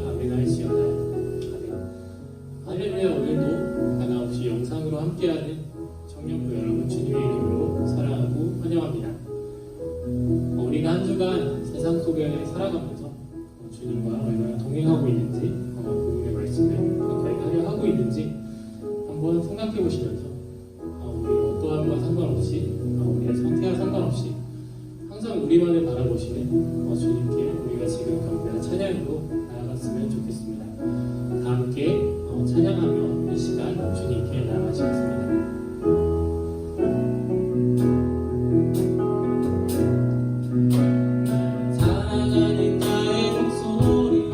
아멘 하시어나요? 아멘. 할렐루야. 오늘도 하나없이 영상으로 함께하는 청년부 여러분 주님의 이름으로 사랑하고 환영합니다. 우리가 한 주간 세상 속에 살아가면서 주님과 얼마나 동행하고 있는지 그분의 말씀을 가까이 하려 하고 있는지 한번 생각해 보시면서 우리 어떠한 것과 상관없이 우리의 상태와 상관없이 항상 우리만을 바라보시는 주님께 우리가 지금 감사한 찬양으로 나아갔으면 좋겠습니다. 다 함께 찬양하며 이 시간 주님께 나아가시겠습니다. 사랑하는 나의 목소리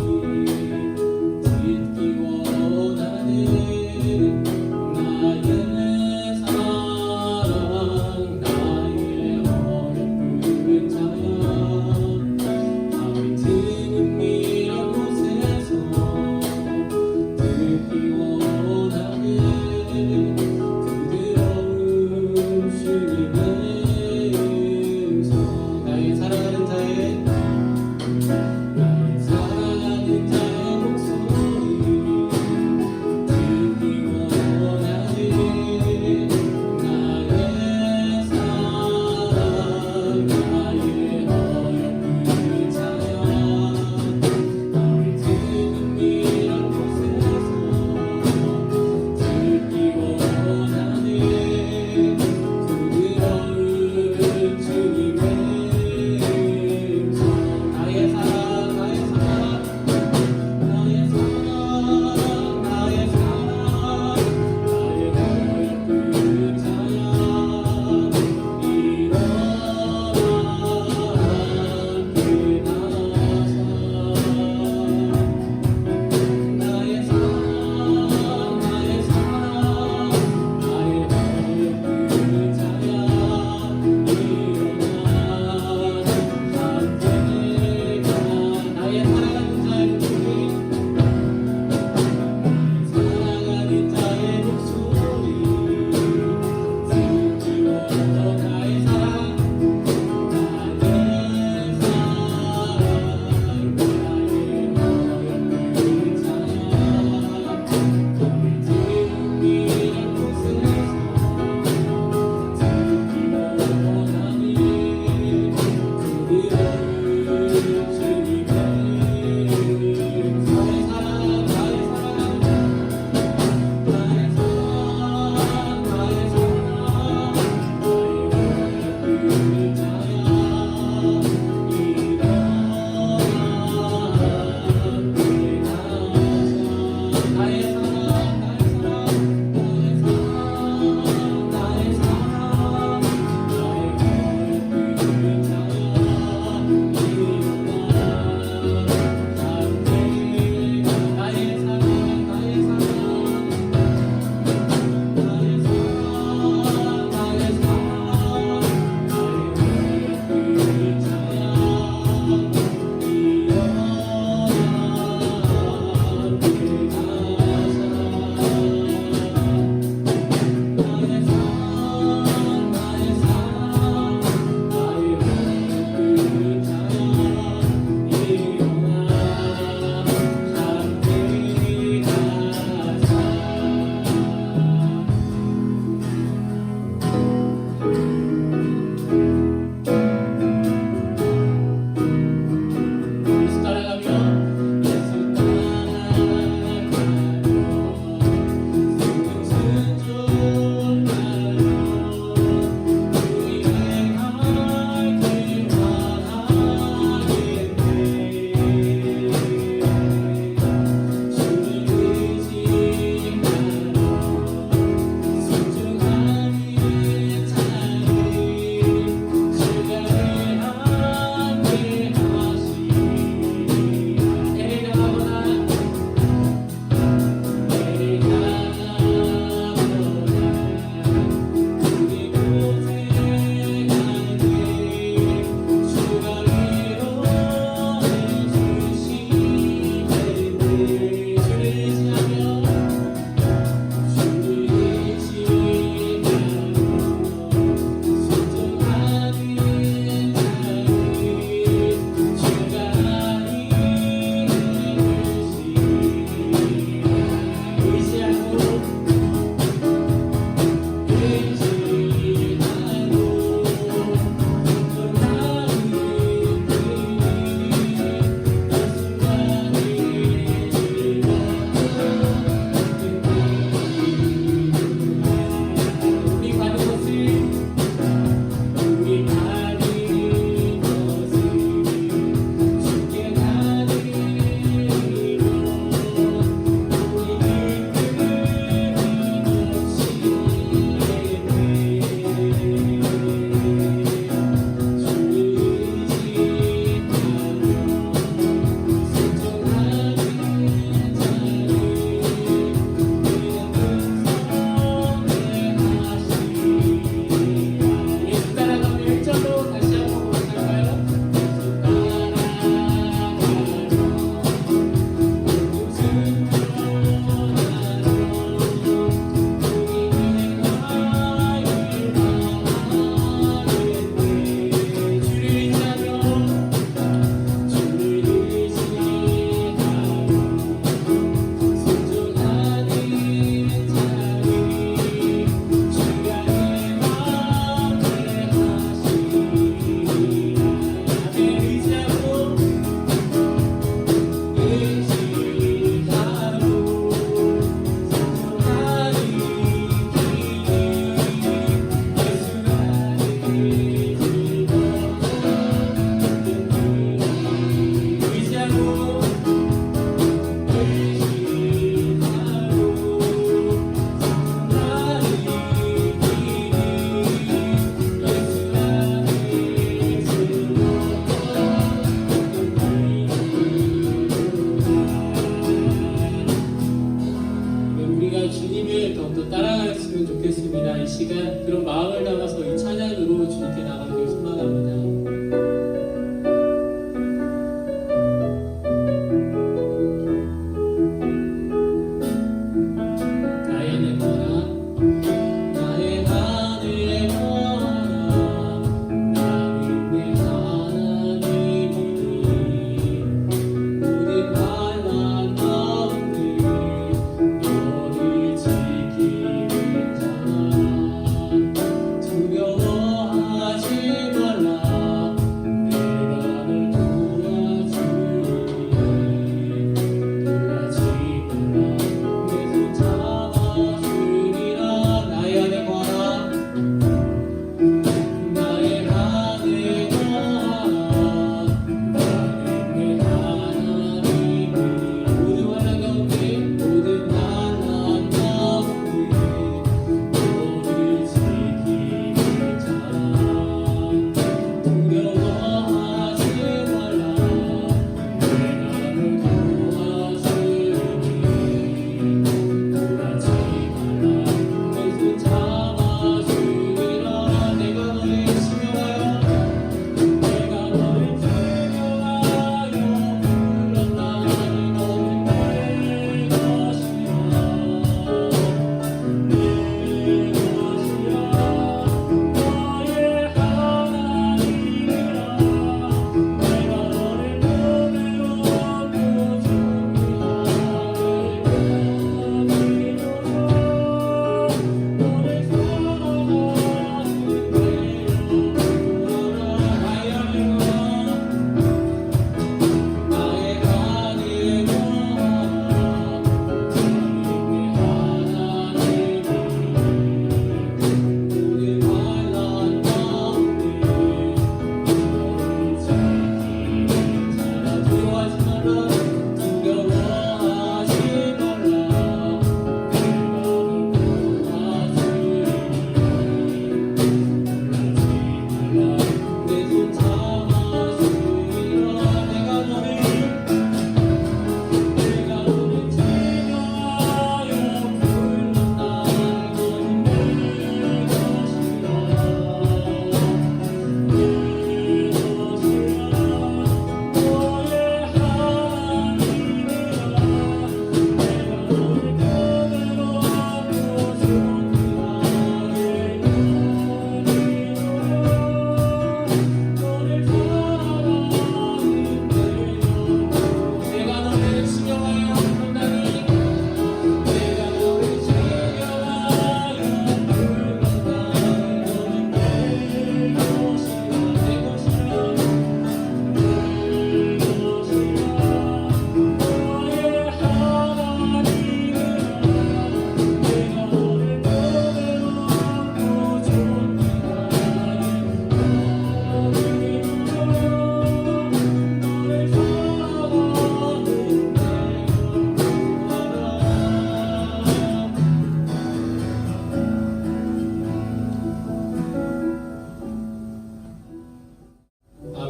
시간 그런 마음을 담아서 이 찬양으로 주님께 나가기를 소망합니다.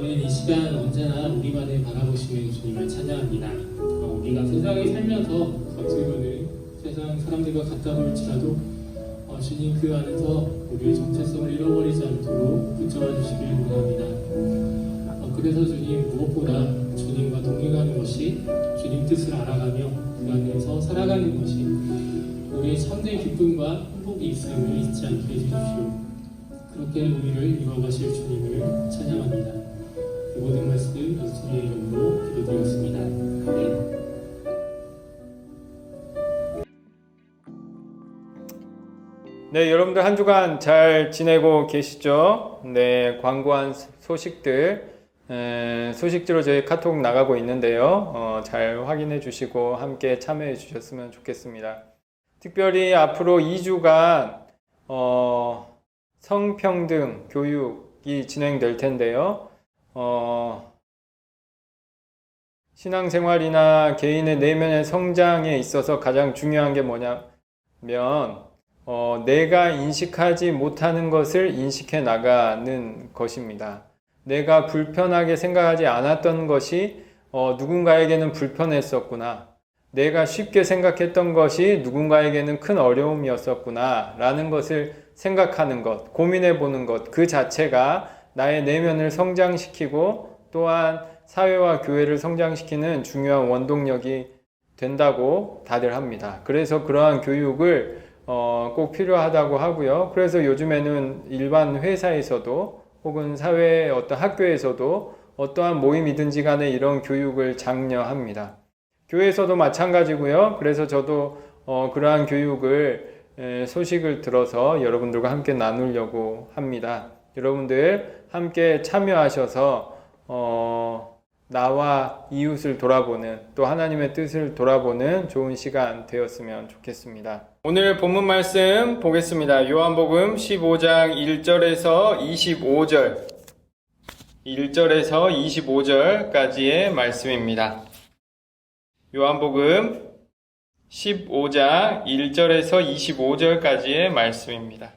이 시간 언제나 우리만을 바라보시는 주님을 찬양합니다. 우리가 세상에 살면서 어찌 보면 세상 사람들과 같다 볼지라도 주님 그 안에서 우리의 정체성을 잃어버리지 않도록 붙잡아 주시길 원합니다. 그래서 주님 무엇보다 주님과 동행하는 것이 주님 뜻을 알아가며 그 안에서 살아가는 것이 우리의 참된 기쁨과 행복이 있음을 잊지 않게 해주십시오. 그렇게 우리를 이뤄가실 주님을 찬양합니다. 이 모든 말씀 예수님의 이름으로 기도드렸습니다. 아멘. 네, 여러분들 한 주간 잘 지내고 계시죠? 네, 광고한 소식들로 저희 카톡 나가고 있는데요. 잘 확인해 주시고 함께 참여해 주셨으면 좋겠습니다. 특별히 앞으로 2주간 성평등 교육이 진행될 텐데요. 신앙생활이나 개인의 내면의 성장에 있어서 가장 중요한 게 뭐냐면 내가 인식하지 못하는 것을 인식해 나가는 것입니다. 내가 불편하게 생각하지 않았던 것이 누군가에게는 불편했었구나. 내가 쉽게 생각했던 것이 누군가에게는 큰 어려움이었었구나 라는 것을 생각하는 것, 고민해 보는 것, 그 자체가 나의 내면을 성장시키고 또한 사회와 교회를 성장시키는 중요한 원동력이 된다고 다들 합니다. 그래서 그러한 교육을 꼭 필요하다고 하고요. 그래서 요즘에는 일반 회사에서도 혹은 사회 어떤 학교에서도 어떠한 모임이든지 간에 이런 교육을 장려합니다. 교회에서도 마찬가지고요. 그래서 저도 그러한 교육을 소식을 들어서 여러분들과 함께 나누려고 합니다. 여러분들 함께 참여하셔서 나와 이웃을 돌아보는 또 하나님의 뜻을 돌아보는 좋은 시간 되었으면 좋겠습니다. 오늘 본문 말씀 보겠습니다. 요한복음 15장 1절에서 25절 1절에서 25절까지의 말씀입니다. 요한복음 15장 1절에서 25절까지의 말씀입니다.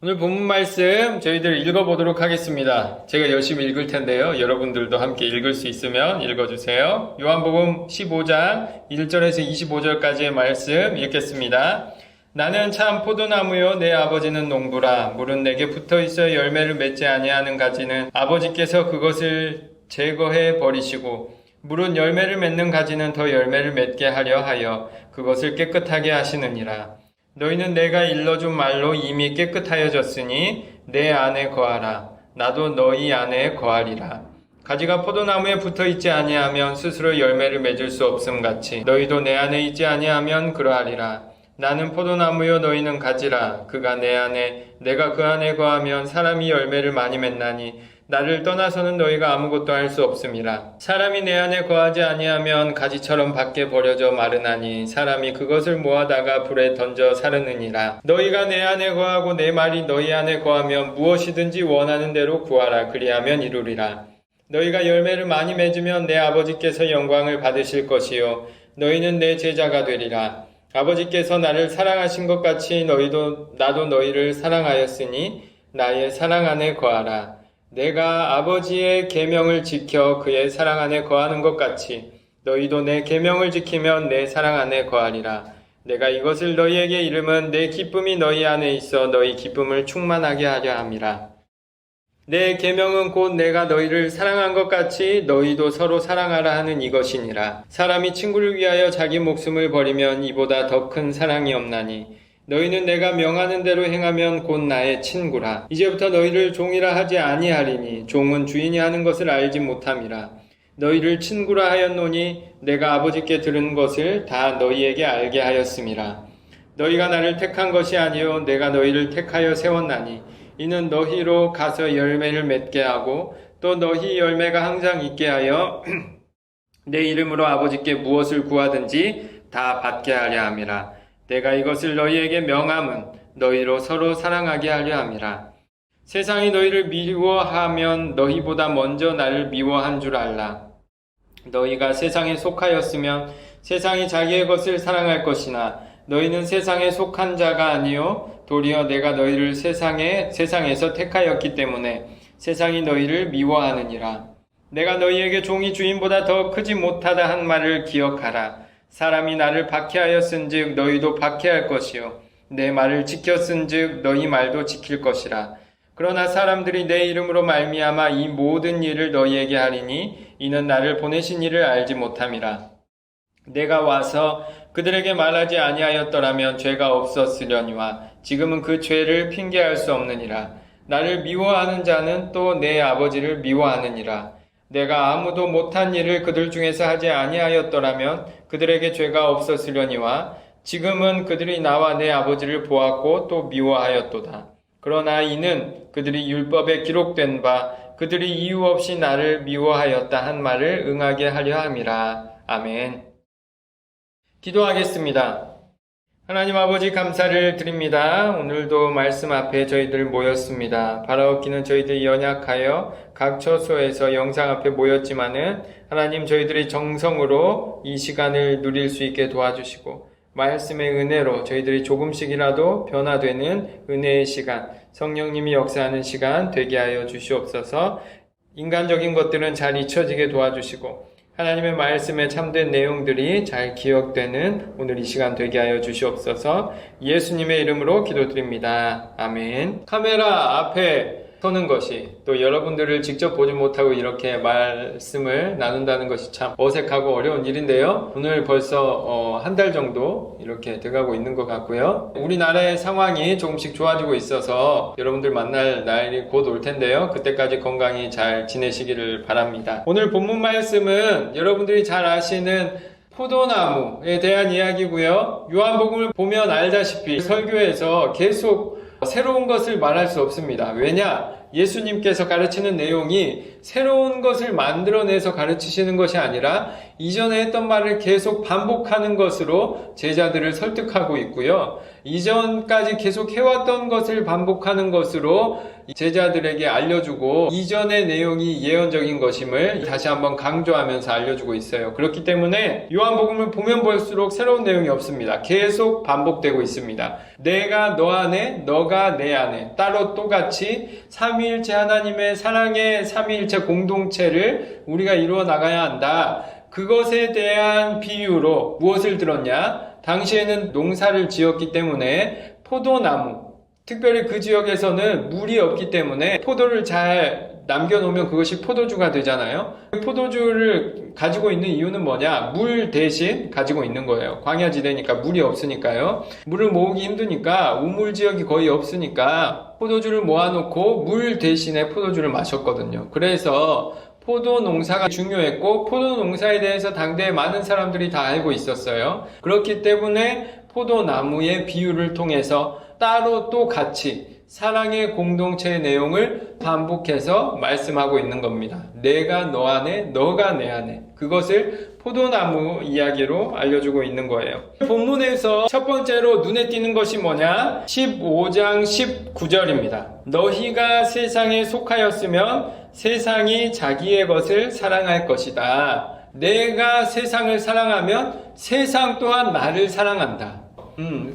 오늘 본문 말씀 저희들 읽어보도록 하겠습니다. 제가 열심히 읽을 텐데요. 여러분들도 함께 읽을 수 있으면 읽어주세요. 요한복음 15장 1절에서 25절까지의 말씀 읽겠습니다. 나는 참 포도나무요 내 아버지는 농부라. 물은 내게 붙어있어 열매를 맺지 아니하는 가지는 아버지께서 그것을 제거해 버리시고 물은 열매를 맺는 가지는 더 열매를 맺게 하려 하여 그것을 깨끗하게 하시느니라. 너희는 내가 일러준 말로 이미 깨끗하여졌으니 내 안에 거하라. 나도 너희 안에 거하리라. 가지가 포도나무에 붙어있지 아니하면 스스로 열매를 맺을 수 없음 같이 너희도 내 안에 있지 아니하면 그러하리라. 나는 포도나무요 너희는 가지라. 그가 내 안에 내가 그 안에 거하면 사람이 열매를 많이 맺나니 나를 떠나서는 너희가 아무것도 할 수 없음이라. 사람이 내 안에 거하지 아니하면 가지처럼 밖에 버려져 마르나니 사람이 그것을 모아다가 불에 던져 사르느니라. 너희가 내 안에 거하고 내 말이 너희 안에 거하면 무엇이든지 원하는 대로 구하라. 그리하면 이루리라. 너희가 열매를 많이 맺으면 내 아버지께서 영광을 받으실 것이요 너희는 내 제자가 되리라. 아버지께서 나를 사랑하신 것 같이 나도 너희를 사랑하였으니 나의 사랑 안에 거하라. 내가 아버지의 계명을 지켜 그의 사랑 안에 거하는 것 같이 너희도 내 계명을 지키면 내 사랑 안에 거하리라. 내가 이것을 너희에게 이름은 내 기쁨이 너희 안에 있어 너희 기쁨을 충만하게 하려 함이라. 내 계명은 곧 내가 너희를 사랑한 것 같이 너희도 서로 사랑하라 하는 이것이니라. 사람이 친구를 위하여 자기 목숨을 버리면 이보다 더 큰 사랑이 없나니 너희는 내가 명하는 대로 행하면 곧 나의 친구라. 이제부터 너희를 종이라 하지 아니하리니 종은 주인이 하는 것을 알지 못함이라. 너희를 친구라 하였노니 내가 아버지께 들은 것을 다 너희에게 알게 하였음이라. 너희가 나를 택한 것이 아니요 내가 너희를 택하여 세웠나니 이는 너희로 가서 열매를 맺게 하고 또 너희 열매가 항상 있게 하여 내 이름으로 아버지께 무엇을 구하든지 다 받게 하려 함이라. 내가 이것을 너희에게 명함은 너희로 서로 사랑하게 하려 함이라. 세상이 너희를 미워하면 너희보다 먼저 나를 미워한 줄 알라. 너희가 세상에 속하였으면 세상이 자기의 것을 사랑할 것이나 너희는 세상에 속한 자가 아니요 도리어 내가 너희를 세상에서 택하였기 때문에 세상이 너희를 미워하느니라. 내가 너희에게 종이 주인보다 더 크지 못하다 한 말을 기억하라. 사람이 나를 박해하였은즉 너희도 박해할 것이요 내 말을 지켰은즉 너희 말도 지킬 것이라. 그러나 사람들이 내 이름으로 말미암아 이 모든 일을 너희에게 하리니 이는 나를 보내신 이를 알지 못함이라. 내가 와서 그들에게 말하지 아니하였더라면 죄가 없었으려니와 지금은 그 죄를 핑계할 수 없느니라. 나를 미워하는 자는 또 내 아버지를 미워하느니라. 내가 아무도 못한 일을 그들 중에서 하지 아니하였더라면 그들에게 죄가 없었으려니와 지금은 그들이 나와 내 아버지를 보았고 또 미워하였도다. 그러나 이는 그들이 율법에 기록된 바 그들이 이유 없이 나를 미워하였다 한 말을 응하게 하려 함이라. 아멘. 기도하겠습니다. 하나님 아버지 감사를 드립니다. 오늘도 말씀 앞에 저희들 모였습니다. 바라옵기는 저희들이 연약하여 각 처소에서 영상 앞에 모였지만은 하나님 저희들이 정성으로 이 시간을 누릴 수 있게 도와주시고 말씀의 은혜로 저희들이 조금씩이라도 변화되는 은혜의 시간, 성령님이 역사하는 시간 되게 하여 주시옵소서. 인간적인 것들은 잘 잊혀지게 도와주시고 하나님의 말씀에 참된 내용들이 잘 기억되는 오늘 이 시간 되게 하여 주시옵소서. 예수님의 이름으로 기도드립니다. 아멘. 카메라 앞에 서는 것이, 또 여러분들을 직접 보지 못하고 이렇게 말씀을 나눈다는 것이 참 어색하고 어려운 일인데요. 오늘 벌써 한 달 정도 이렇게 돼가고 있는 것 같고요. 우리나라의 상황이 조금씩 좋아지고 있어서 여러분들 만날 날이 곧 올 텐데요. 그때까지 건강히 잘 지내시기를 바랍니다. 오늘 본문 말씀은 여러분들이 잘 아시는 포도나무에 대한 이야기고요. 요한복음을 보면 알다시피 설교에서 계속 새로운 것을 말할 수 없습니다. 왜냐? 예수님께서 가르치는 내용이 새로운 것을 만들어내서 가르치시는 것이 아니라 이전에 했던 말을 계속 반복하는 것으로 제자들을 설득하고 있고요. 이전까지 계속 해왔던 것을 반복하는 것으로 제자들에게 알려주고 이전의 내용이 예언적인 것임을 다시 한번 강조하면서 알려주고 있어요. 그렇기 때문에 요한복음을 보면 볼수록 새로운 내용이 없습니다. 계속 반복되고 있습니다. 내가 너 안에, 너가 내 안에, 따로 똑같이 삼위일체 하나님의 사랑의 삼위일체 공동체를 우리가 이루어 나가야 한다. 그것에 대한 비유로 무엇을 들었냐? 당시에는 농사를 지었기 때문에 포도나무, 특별히 그 지역에서는 물이 없기 때문에 포도를 잘 남겨놓으면 그것이 포도주가 되잖아요. 포도주를 가지고 있는 이유는 뭐냐? 물 대신 가지고 있는 거예요. 광야지대니까 물이 없으니까요. 물을 모으기 힘드니까 우물 지역이 거의 없으니까 포도주를 모아놓고 물 대신에 포도주를 마셨거든요. 그래서 포도 농사가 중요했고 포도 농사에 대해서 당대에 많은 사람들이 다 알고 있었어요. 그렇기 때문에 포도나무의 비유를 통해서 따로 또 같이 사랑의 공동체의 내용을 반복해서 말씀하고 있는 겁니다. 내가 너 안에, 너가 내 안에. 그것을 포도나무 이야기로 알려주고 있는 거예요. 본문에서 첫 번째로 눈에 띄는 것이 뭐냐? 15장 19절입니다. 너희가 세상에 속하였으면 세상이 자기의 것을 사랑할 것이다. 내가 세상을 사랑하면 세상 또한 나를 사랑한다.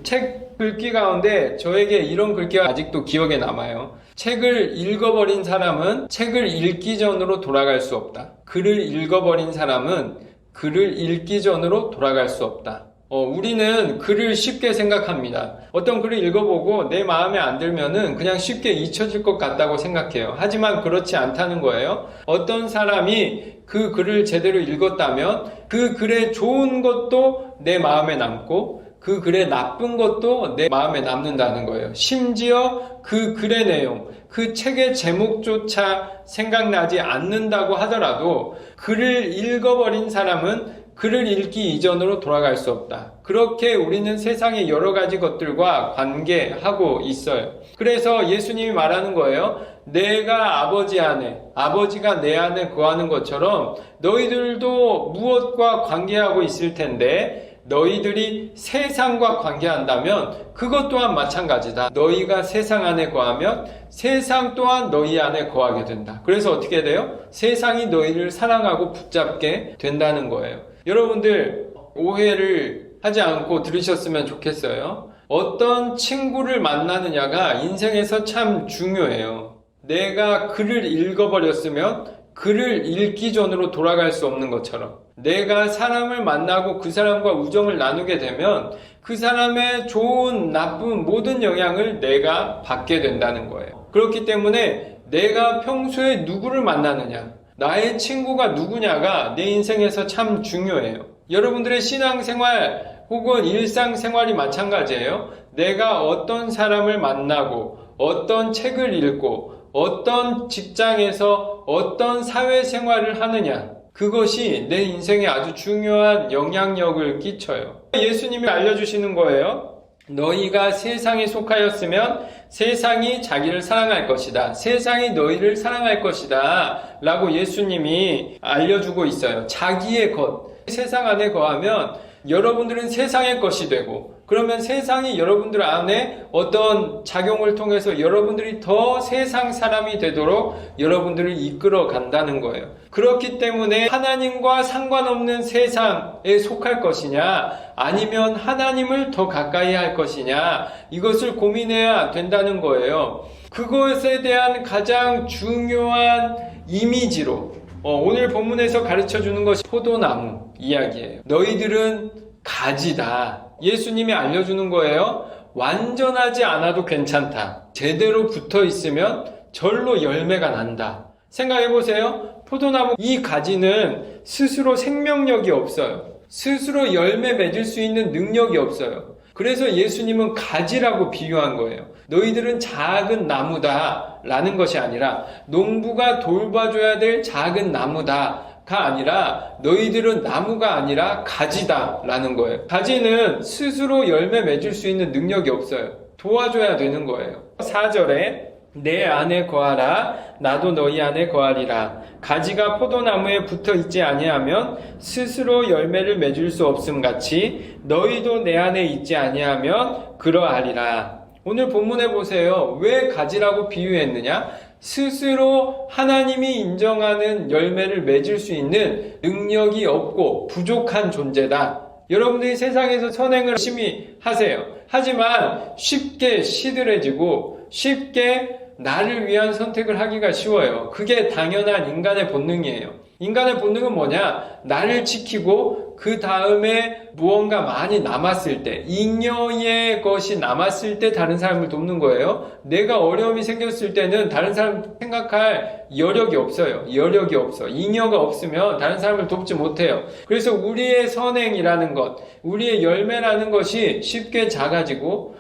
책 글귀 가운데 저에게 이런 글귀가 아직도 기억에 남아요. 책을 읽어버린 사람은 책을 읽기 전으로 돌아갈 수 없다. 글을 읽어버린 사람은 글을 읽기 전으로 돌아갈 수 없다. 우리는 글을 쉽게 생각합니다. 어떤 글을 읽어보고 내 마음에 안 들면은 그냥 쉽게 잊혀질 것 같다고 생각해요. 하지만 그렇지 않다는 거예요. 어떤 사람이 그 글을 제대로 읽었다면 그 글의 좋은 것도 내 마음에 남고 그 글의 나쁜 것도 내 마음에 남는다는 거예요. 심지어 그 글의 내용, 그 책의 제목조차 생각나지 않는다고 하더라도 글을 읽어버린 사람은 글을 읽기 이전으로 돌아갈 수 없다. 그렇게 우리는 세상의 여러 가지 것들과 관계하고 있어요. 그래서 예수님이 말하는 거예요. 내가 아버지 안에, 아버지가 내 안에 거하는 것처럼 너희들도 무엇과 관계하고 있을 텐데 너희들이 세상과 관계한다면 그것 또한 마찬가지다. 너희가 세상 안에 거하면 세상 또한 너희 안에 거하게 된다. 그래서 어떻게 돼요? 세상이 너희를 사랑하고 붙잡게 된다는 거예요. 여러분들 오해를 하지 않고 들으셨으면 좋겠어요. 어떤 친구를 만나느냐가 인생에서 참 중요해요. 내가 글을 읽어버렸으면 글을 읽기 전으로 돌아갈 수 없는 것처럼 내가 사람을 만나고 그 사람과 우정을 나누게 되면 그 사람의 좋은, 나쁜 모든 영향을 내가 받게 된다는 거예요. 그렇기 때문에 내가 평소에 누구를 만나느냐, 나의 친구가 누구냐가 내 인생에서 참 중요해요. 여러분들의 신앙생활 혹은 일상생활이 마찬가지예요. 내가 어떤 사람을 만나고 어떤 책을 읽고 어떤 직장에서 어떤 사회생활을 하느냐, 그것이 내 인생에 아주 중요한 영향력을 끼쳐요. 예수님이 알려주시는 거예요. 너희가 세상에 속하였으면 세상이 자기를 사랑할 것이다. 세상이 너희를 사랑할 것이다. 라고 예수님이 알려주고 있어요. 자기의 것. 세상 안에 거하면 여러분들은 세상의 것이 되고, 그러면 세상이 여러분들 안에 어떤 작용을 통해서 여러분들이 더 세상 사람이 되도록 여러분들을 이끌어 간다는 거예요. 그렇기 때문에 하나님과 상관없는 세상에 속할 것이냐, 아니면 하나님을 더 가까이 할 것이냐, 이것을 고민해야 된다는 거예요. 그것에 대한 가장 중요한 이미지로 오늘 본문에서 가르쳐 주는 것이 포도나무 이야기예요. 너희들은 가지다. 예수님이 알려주는 거예요. 완전하지 않아도 괜찮다. 제대로 붙어 있으면 절로 열매가 난다. 생각해 보세요. 포도나무 이 가지는 스스로 생명력이 없어요. 스스로 열매 맺을 수 있는 능력이 없어요. 그래서 예수님은 가지라고 비유한 거예요. 너희들은 작은 나무다 라는 것이 아니라 농부가 돌봐줘야 될 작은 나무다 가 아니라 너희들은 나무가 아니라 가지다 라는 거예요. 가지는 스스로 열매 맺을 수 있는 능력이 없어요. 도와줘야 되는 거예요. 4절에 내 안에 거하라 나도 너희 안에 거하리라. 가지가 포도나무에 붙어 있지 아니하면 스스로 열매를 맺을 수 없음 같이 너희도 내 안에 있지 아니하면 그러하리라. 오늘 본문에 보세요. 왜 가지라고 비유했느냐? 스스로 하나님이 인정하는 열매를 맺을 수 있는 능력이 없고 부족한 존재다. 여러분들이 세상에서 선행을 열심히 하세요. 하지만 쉽게 시들해지고 쉽게 나를 위한 선택을 하기가 쉬워요. 그게 당연한 인간의 본능이에요. 인간의 본능은 뭐냐? 나를 지키고 그 다음에 무언가 많이 남았을 때, 잉여의 것이 남았을 때 다른 사람을 돕는 거예요. 내가 어려움이 생겼을 때는 다른 사람 생각할 여력이 없어요. 여력이 없어. 잉여가 없으면 다른 사람을 돕지 못해요. 그래서 우리의 선행이라는 것, 우리의 열매라는 것이 쉽게 작아지고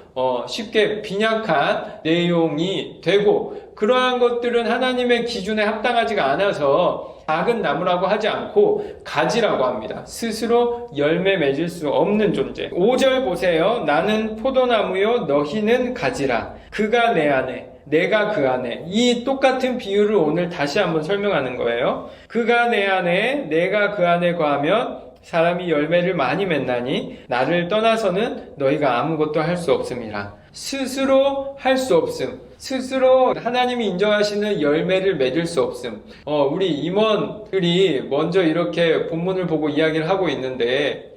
쉽게 빈약한 내용이 되고, 그러한 것들은 하나님의 기준에 합당하지가 않아서 작은 나무라고 하지 않고 가지라고 합니다. 스스로 열매 맺을 수 없는 존재. 5절 보세요. 나는 포도나무요 너희는 가지라. 그가 내 안에 내가 그 안에. 이 똑같은 비유를 오늘 다시 한번 설명하는 거예요. 그가 내 안에 내가 그 안에 거하면 사람이 열매를 많이 맺나니 나를 떠나서는 너희가 아무것도 할 수 없음이라. 스스로 할 수 없음. 스스로 하나님이 인정하시는 열매를 맺을 수 없음. 우리 임원들이 먼저 이렇게 본문을 보고 이야기를 하고 있는데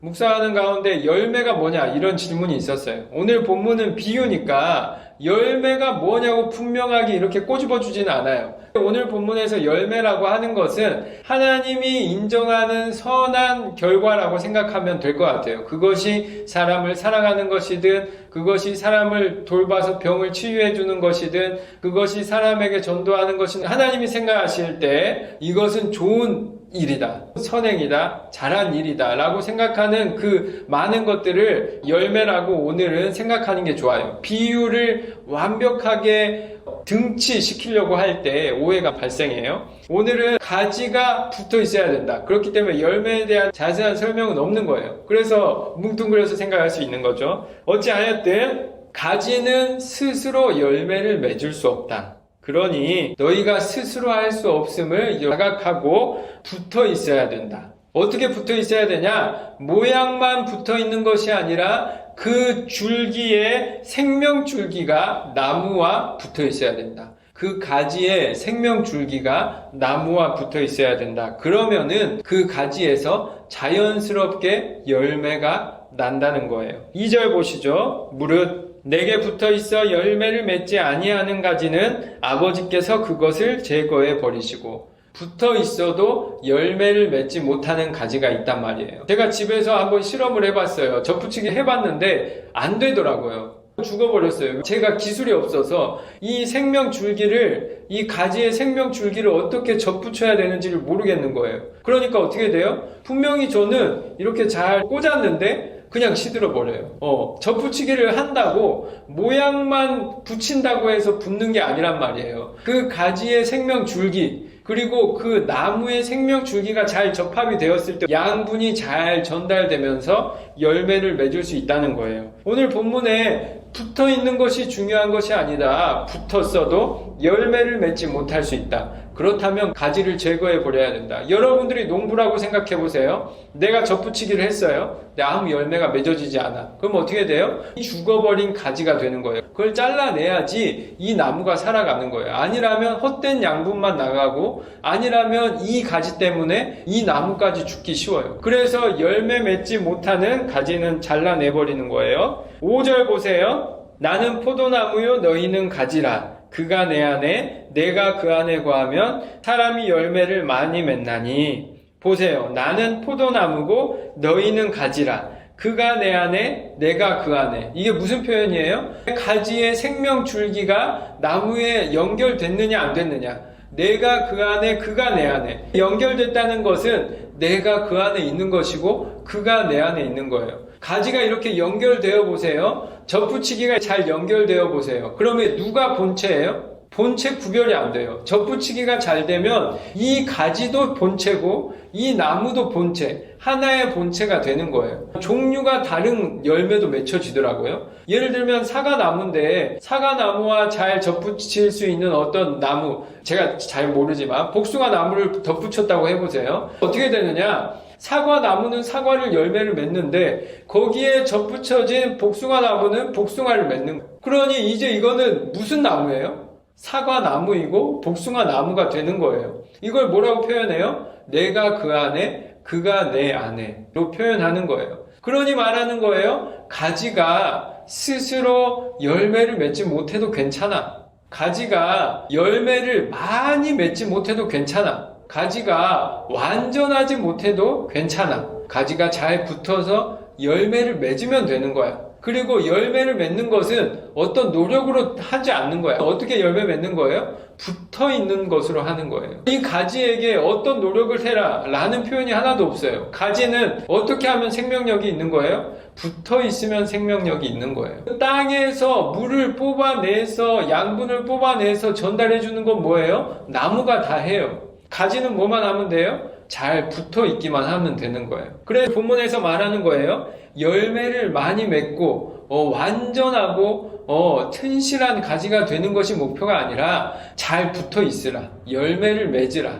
묵상하는 가운데 열매가 뭐냐 이런 질문이 있었어요. 오늘 본문은 비유니까 열매가 뭐냐고 분명하게 이렇게 꼬집어 주지는 않아요. 오늘 본문에서 열매라고 하는 것은 하나님이 인정하는 선한 결과라고 생각하면 될 것 같아요. 그것이 사람을 사랑하는 것이든, 그것이 사람을 돌봐서 병을 치유해 주는 것이든, 그것이 사람에게 전도하는 것이든, 하나님이 생각하실 때 이것은 좋은 일이다, 선행이다, 잘한 일이다 라고 생각하는 그 많은 것들을 열매라고 오늘은 생각하는 게 좋아요. 비유를 완벽하게 등치시키려고 할 때 오해가 발생해요. 오늘은 가지가 붙어 있어야 된다. 그렇기 때문에 열매에 대한 자세한 설명은 없는 거예요. 그래서 뭉뚱그려서 생각할 수 있는 거죠. 어찌하였든 가지는 스스로 열매를 맺을 수 없다. 그러니 너희가 스스로 할 수 없음을 자각하고 붙어 있어야 된다. 어떻게 붙어 있어야 되냐? 모양만 붙어 있는 것이 아니라 그 줄기에 생명 줄기가 나무와 붙어 있어야 된다. 그 가지에 생명 줄기가 나무와 붙어 있어야 된다. 그러면은 그 가지에서 자연스럽게 열매가 난다는 거예요. 2절 보시죠. 무릇 내게 붙어 있어 열매를 맺지 아니하는 가지는 아버지께서 그것을 제거해 버리시고, 붙어 있어도 열매를 맺지 못하는 가지가 있단 말이에요. 제가 집에서 한번 실험을 해봤어요. 접붙이기 해봤는데 안 되더라고요. 죽어버렸어요. 제가 기술이 없어서 이 생명 줄기를, 이 가지의 생명 줄기를 어떻게 접붙여야 되는지를 모르겠는 거예요. 그러니까 어떻게 돼요? 분명히 저는 이렇게 잘 꽂았는데 그냥 시들어 버려요. 접붙이기를 한다고 모양만 붙인다고 해서 붙는 게 아니란 말이에요. 그 가지의 생명 줄기, 그리고 그 나무의 생명 줄기가 잘 접합이 되었을 때 양분이 잘 전달되면서 열매를 맺을 수 있다는 거예요. 오늘 본문에 붙어 있는 것이 중요한 것이 아니다. 붙었어도 열매를 맺지 못할 수 있다. 그렇다면 가지를 제거해 버려야 된다. 여러분들이 농부라고 생각해 보세요. 내가 접붙이기를 했어요. 근데 아무 열매가 맺어지지 않아. 그럼 어떻게 돼요? 죽어버린 가지가 되는 거예요. 그걸 잘라내야지 이 나무가 살아가는 거예요. 아니라면 헛된 양분만 나가고, 아니라면 이 가지 때문에 이 나무까지 죽기 쉬워요. 그래서 열매 맺지 못하는 가지는 잘라내버리는 거예요. 5절 보세요. 나는 포도나무요 너희는 가지라. 그가 내 안에 내가 그 안에 거하면 사람이 열매를 많이 맺나니. 보세요. 나는 포도나무고 너희는 가지라. 그가 내 안에 내가 그 안에. 이게 무슨 표현이에요? 가지의 생명 줄기가 나무에 연결됐느냐 안 됐느냐. 내가 그 안에 그가 내 안에. 연결됐다는 것은 내가 그 안에 있는 것이고 그가 내 안에 있는 거예요. 가지가 이렇게 연결되어 보세요. 접붙이기가 잘 연결되어 보세요. 그러면 누가 본체예요? 본체 구별이 안 돼요. 접붙이기가 잘 되면 이 가지도 본체고 이 나무도 본체, 하나의 본체가 되는 거예요. 종류가 다른 열매도 맺혀지더라고요. 예를 들면 사과나무인데 사과나무와 잘 접붙일 수 있는 어떤 나무, 제가 잘 모르지만 복숭아 나무를 덧붙였다고 해보세요. 어떻게 되느냐? 사과나무는 사과를 열매를 맺는데 거기에 접붙여진 복숭아나무는 복숭아를 맺는 거예요. 그러니 이제 이거는 무슨 나무예요? 사과나무이고 복숭아나무가 되는 거예요. 이걸 뭐라고 표현해요? 내가 그 안에 그가 내 안에로 표현하는 거예요. 그러니 말하는 거예요. 가지가 스스로 열매를 맺지 못해도 괜찮아. 가지가 열매를 많이 맺지 못해도 괜찮아. 가지가 완전하지 못해도 괜찮아. 가지가 잘 붙어서 열매를 맺으면 되는 거야. 그리고 열매를 맺는 것은 어떤 노력으로 하지 않는 거야. 어떻게 열매 맺는 거예요? 붙어 있는 것으로 하는 거예요. 이 가지에게 어떤 노력을 해라 라는 표현이 하나도 없어요. 가지는 어떻게 하면 생명력이 있는 거예요? 붙어 있으면 생명력이 있는 거예요. 땅에서 물을 뽑아내서 양분을 뽑아내서 전달해 주는 건 뭐예요? 나무가 다 해요. 가지는 뭐만 하면 돼요? 잘 붙어 있기만 하면 되는 거예요. 그래서 본문에서 말하는 거예요. 열매를 많이 맺고 완전하고 튼실한 가지가 되는 것이 목표가 아니라 잘 붙어 있으라. 열매를 맺으라.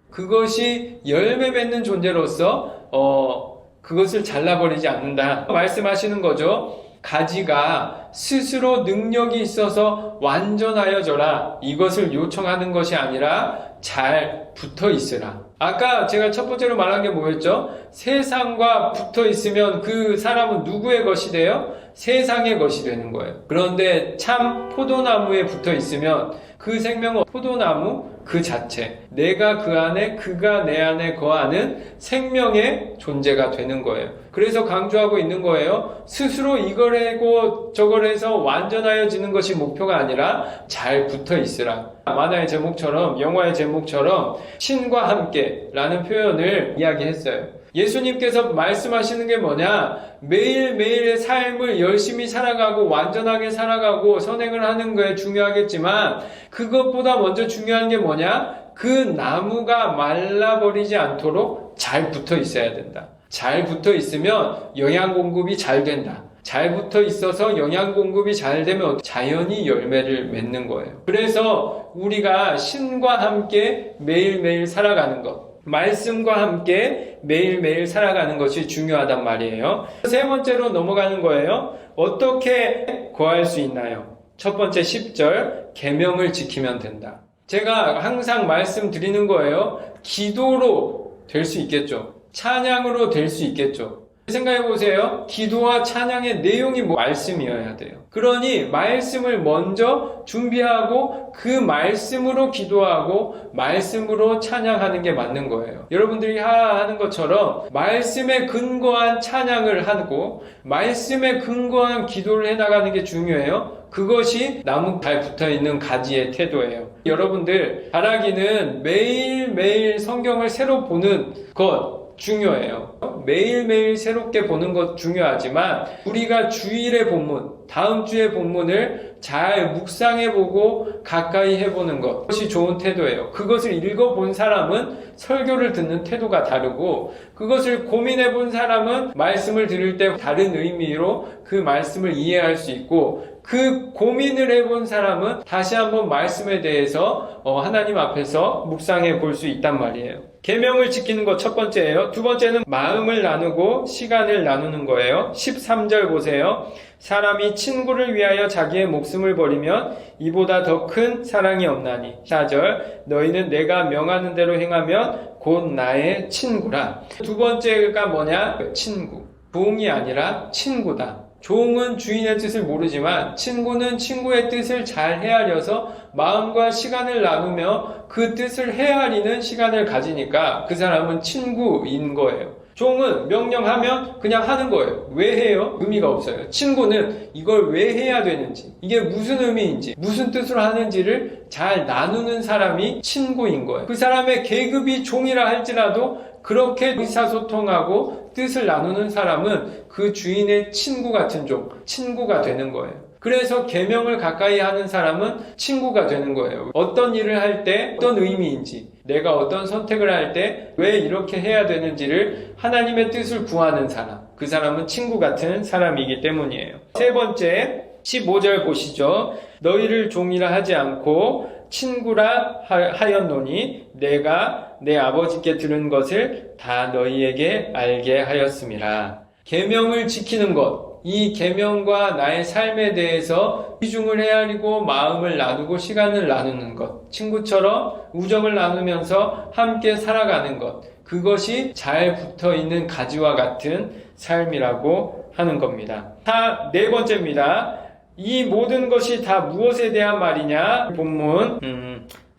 그것이 열매 맺는 존재로서 그것을 잘라버리지 않는다. 말씀하시는 거죠. 가지가 스스로 능력이 있어서 완전하여져라. 이것을 요청하는 것이 아니라 잘 붙어 있으라. 아까 제가 첫 번째로 말한 게 뭐였죠? 세상과 붙어 있으면 그 사람은 누구의 것이 돼요? 세상의 것이 되는 거예요. 그런데 참 포도나무에 붙어 있으면 그 생명은 포도나무 그 자체, 내가 그 안에 그가 내 안에 거하는 생명의 존재가 되는 거예요. 그래서 강조하고 있는 거예요. 스스로 이걸 하고 저걸 해서 완전하여지는 것이 목표가 아니라 잘 붙어 있으라. 만화의 제목처럼, 영화의 제목처럼 신과 함께 라는 표현을 이야기했어요. 예수님께서 말씀하시는 게 뭐냐? 매일매일의 삶을 열심히 살아가고 완전하게 살아가고 선행을 하는 게 중요하겠지만 그것보다 먼저 중요한 게 뭐냐? 그 나무가 말라버리지 않도록 잘 붙어 있어야 된다. 잘 붙어 있으면 영양 공급이 잘 된다. 잘 붙어 있어서 영양 공급이 잘 되면 자연히 열매를 맺는 거예요. 그래서 우리가 신과 함께 매일매일 살아가는 것, 말씀과 함께 매일매일 살아가는 것이 중요하단 말이에요. 세 번째로 넘어가는 거예요. 어떻게 거할 수 있나요? 첫 번째 10절, 계명을 지키면 된다. 제가 항상 말씀드리는 거예요. 기도로 될 수 있겠죠. 찬양으로 될 수 있겠죠. 생각해 보세요. 기도와 찬양의 내용이 말씀이어야 돼요. 그러니 말씀을 먼저 준비하고 그 말씀으로 기도하고 말씀으로 찬양하는 게 맞는 거예요. 여러분들이 하는 것처럼 말씀에 근거한 찬양을 하고 말씀에 근거한 기도를 해나가는 게 중요해요. 그것이 나무 잘 붙어있는 가지의 태도예요. 여러분들 바라기는 매일매일 성경을 새로 보는 것 중요해요. 매일매일 새롭게 보는 것 중요하지만 우리가 주일의 본문, 다음 주의 본문을 잘 묵상해보고 가까이 해보는 것, 그것이 좋은 태도예요. 그것을 읽어본 사람은 설교를 듣는 태도가 다르고 그것을 고민해본 사람은 말씀을 들을 때 다른 의미로 그 말씀을 이해할 수 있고 그 고민을 해본 사람은 다시 한번 말씀에 대해서 하나님 앞에서 묵상해 볼 수 있단 말이에요. 계명을 지키는 것 첫 번째예요. 두 번째는 마음을 나누고 시간을 나누는 거예요. 13절 보세요. 사람이 친구를 위하여 자기의 목숨을 버리면 이보다 더 큰 사랑이 없나니. 4절 너희는 내가 명하는 대로 행하면 곧 나의 친구라. 두 번째가 뭐냐? 친구. 종이 아니라 친구다. 종은 주인의 뜻을 모르지만 친구는 친구의 뜻을 잘 헤아려서 마음과 시간을 나누며 그 뜻을 헤아리는 시간을 가지니까 그 사람은 친구인 거예요. 종은 명령하면 그냥 하는 거예요. 왜 해요? 의미가 없어요. 친구는 이걸 왜 해야 되는지, 이게 무슨 의미인지, 무슨 뜻으로 하는지를 잘 나누는 사람이 친구인 거예요. 그 사람의 계급이 종이라 할지라도 그렇게 의사소통하고 뜻을 나누는 사람은 그 주인의 친구 같은 종, 친구가 되는 거예요. 그래서 계명을 가까이 하는 사람은 친구가 되는 거예요. 어떤 일을 할 때 어떤 의미인지, 내가 어떤 선택을 할 때 왜 이렇게 해야 되는지를 하나님의 뜻을 구하는 사람, 그 사람은 친구 같은 사람이기 때문이에요. 세 번째, 15절 보시죠. 너희를 종이라 하지 않고 친구라 하였노니 내가 내 아버지께 들은 것을 다 너희에게 알게 하였음이라. 계명을 지키는 것, 이 계명과 나의 삶에 대해서 비중을 헤아리고 마음을 나누고 시간을 나누는 것, 친구처럼 우정을 나누면서 함께 살아가는 것, 그것이 잘 붙어있는 가지와 같은 삶이라고 하는 겁니다. 네 번째입니다. 이 모든 것이 다 무엇에 대한 말이냐? 본문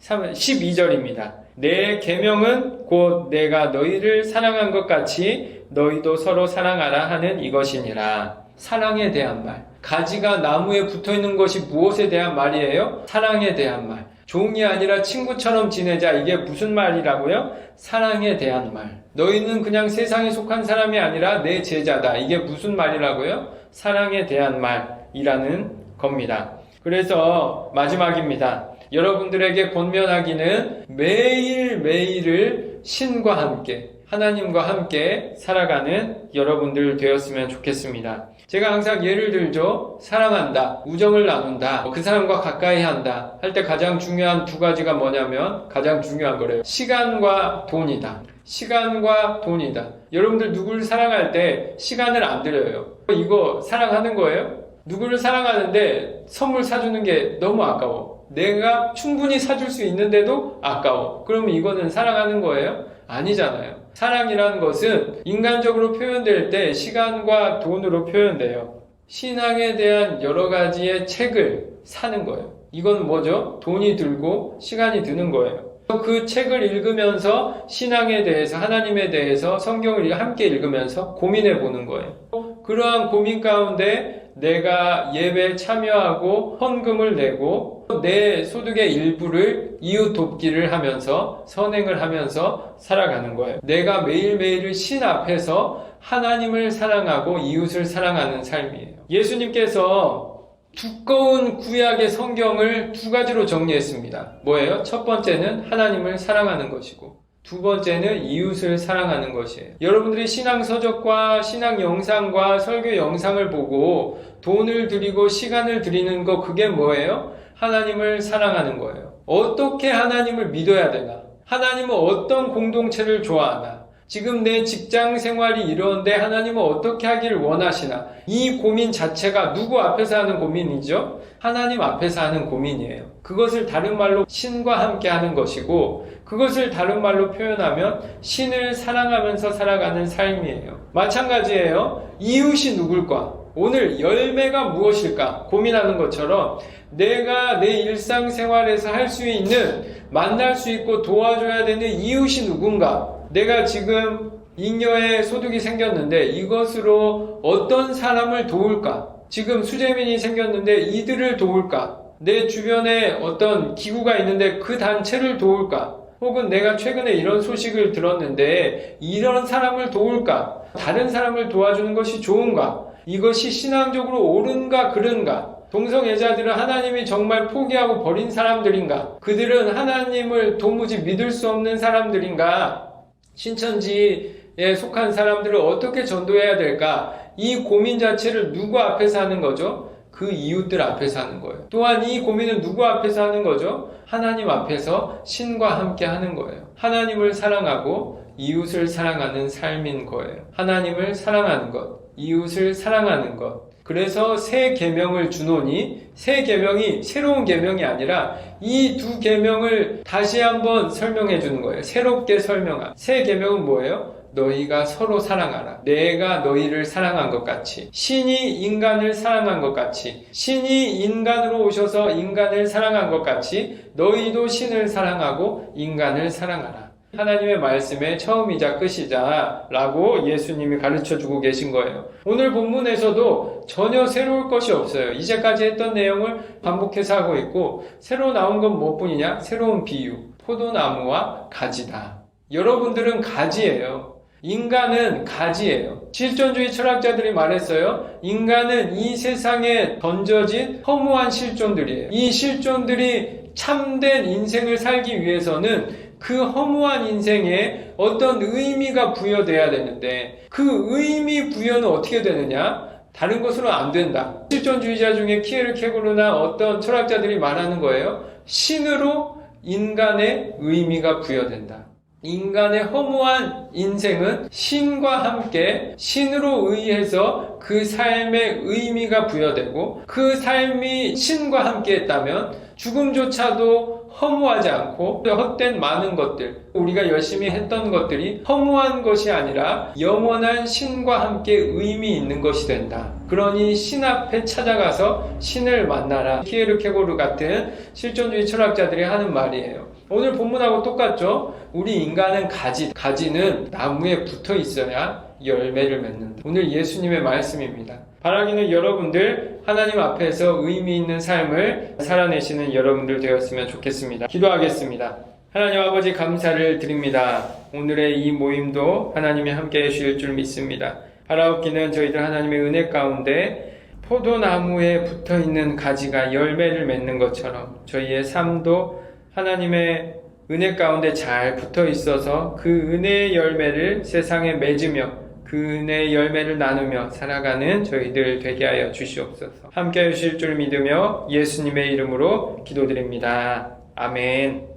12절입니다. 내 계명은 곧 내가 너희를 사랑한 것 같이 너희도 서로 사랑하라 하는 이것이니라. 사랑에 대한 말. 가지가 나무에 붙어있는 것이 무엇에 대한 말이에요? 사랑에 대한 말. 종이 아니라 친구처럼 지내자. 이게 무슨 말이라고요? 사랑에 대한 말. 너희는 그냥 세상에 속한 사람이 아니라 내 제자다. 이게 무슨 말이라고요? 사랑에 대한 말이라는 겁니다. 그래서 마지막입니다. 여러분들에게 권면하기는 매일매일을 신과 함께, 하나님과 함께 살아가는 여러분들 되었으면 좋겠습니다. 제가 항상 예를 들죠. 사랑한다, 우정을 나눈다, 그 사람과 가까이 한다 할 때 가장 중요한 두 가지가 뭐냐면, 가장 중요한 거래요. 시간과 돈이다. 시간과 돈이다. 여러분들 누구를 사랑할 때 시간을 안 들여요. 이거 사랑하는 거예요? 누구를 사랑하는데 선물 사주는 게 너무 아까워. 내가 충분히 사줄 수 있는데도 아까워. 그러면 이거는 사랑하는 거예요? 아니잖아요. 사랑이라는 것은 인간적으로 표현될 때 시간과 돈으로 표현돼요. 신앙에 대한 여러 가지의 책을 사는 거예요. 이건 뭐죠? 돈이 들고 시간이 드는 거예요. 그 책을 읽으면서 신앙에 대해서, 하나님에 대해서 성경을 함께 읽으면서 고민해 보는 거예요. 그러한 고민 가운데 내가 예배에 참여하고 헌금을 내고 내 소득의 일부를 이웃 돕기를 하면서 선행을 하면서 살아가는 거예요. 내가 매일매일을 신 앞에서 하나님을 사랑하고 이웃을 사랑하는 삶이에요. 예수님께서 두꺼운 구약의 성경을 두 가지로 정리했습니다. 뭐예요? 첫 번째는 하나님을 사랑하는 것이고, 두 번째는 이웃을 사랑하는 것이에요. 여러분들이 신앙 서적과 신앙 영상과 설교 영상을 보고 돈을 들이고 시간을 들이는 거, 그게 뭐예요? 하나님을 사랑하는 거예요. 어떻게 하나님을 믿어야 되나? 하나님은 어떤 공동체를 좋아하나? 지금 내 직장 생활이 이런데 하나님은 어떻게 하기를 원하시나? 이 고민 자체가 누구 앞에서 하는 고민이죠? 하나님 앞에서 하는 고민이에요. 그것을 다른 말로 신과 함께 하는 것이고, 그것을 다른 말로 표현하면 신을 사랑하면서 살아가는 삶이에요. 마찬가지예요. 이웃이 누굴까? 오늘 열매가 무엇일까? 고민하는 것처럼 내가 내 일상생활에서 할 수 있는, 만날 수 있고 도와줘야 되는 이웃이 누군가? 내가 지금 잉여의 소득이 생겼는데 이것으로 어떤 사람을 도울까? 지금 수재민이 생겼는데 이들을 도울까? 내 주변에 어떤 기구가 있는데 그 단체를 도울까? 혹은 내가 최근에 이런 소식을 들었는데 이런 사람을 도울까? 다른 사람을 도와주는 것이 좋은가? 이것이 신앙적으로 옳은가 그른가? 동성애자들은 하나님이 정말 포기하고 버린 사람들인가? 그들은 하나님을 도무지 믿을 수 없는 사람들인가? 신천지에 속한 사람들을 어떻게 전도해야 될까? 이 고민 자체를 누구 앞에서 하는 거죠? 그 그 이웃들 앞에서 하는 거예요. 또한 이 고민은 누구 앞에서 하는 거죠? 하나님 앞에서 신과 함께 하는 거예요. 하나님을 사랑하고 이웃을 사랑하는 삶인 거예요. 하나님을 사랑하는 것, 이웃을 사랑하는 것. 그래서 새 계명을 주노니, 새 계명이 새로운 계명이 아니라 이 두 계명을 다시 한번 설명해 주는 거예요. 새롭게 설명한. 새 계명은 뭐예요? 너희가 서로 사랑하라. 내가 너희를 사랑한 것 같이, 신이 인간을 사랑한 것 같이, 신이 인간으로 오셔서 인간을 사랑한 것 같이 너희도 신을 사랑하고 인간을 사랑하라. 하나님의 말씀의 처음이자 끝이자 라고 예수님이 가르쳐주고 계신 거예요. 오늘 본문에서도 전혀 새로울 것이 없어요. 이제까지 했던 내용을 반복해서 하고 있고, 새로 나온 건 무엇뿐이냐? 새로운 비유, 포도나무와 가지다. 여러분들은 가지예요. 인간은 가지예요. 실존주의 철학자들이 말했어요. 인간은 이 세상에 던져진 허무한 실존들이에요. 이 실존들이 참된 인생을 살기 위해서는 그 허무한 인생에 어떤 의미가 부여돼야 되는데, 그 의미 부여는 어떻게 되느냐? 다른 것으로는 안 된다. 실존주의자 중에 키에르케고르나 어떤 철학자들이 말하는 거예요. 신으로 인간의 의미가 부여된다. 인간의 허무한 인생은 신과 함께 신으로 의해서 그 삶의 의미가 부여되고, 그 삶이 신과 함께 했다면 죽음조차도 허무하지 않고 헛된 많은 것들, 우리가 열심히 했던 것들이 허무한 것이 아니라 영원한 신과 함께 의미 있는 것이 된다. 그러니 신 앞에 찾아가서 신을 만나라. 키에르케고르 같은 실존주의 철학자들이 하는 말이에요. 오늘 본문하고 똑같죠? 우리 인간은 가지는 나무에 붙어 있어야 열매를 맺는다. 오늘 예수님의 말씀입니다. 바라기는 여러분들 하나님 앞에서 의미 있는 삶을 살아내시는 여러분들 되었으면 좋겠습니다. 기도하겠습니다. 하나님 아버지 감사를 드립니다. 오늘의 이 모임도 하나님이 함께 해주실 줄 믿습니다. 바라옵기는 저희들 하나님의 은혜 가운데 포도나무에 붙어있는 가지가 열매를 맺는 것처럼 저희의 삶도 하나님의 은혜 가운데 잘 붙어 있어서 그 은혜의 열매를 세상에 맺으며 그 은혜의 열매를 나누며 살아가는 저희들 되게 하여 주시옵소서. 함께 해주실 줄 믿으며 예수님의 이름으로 기도드립니다. 아멘.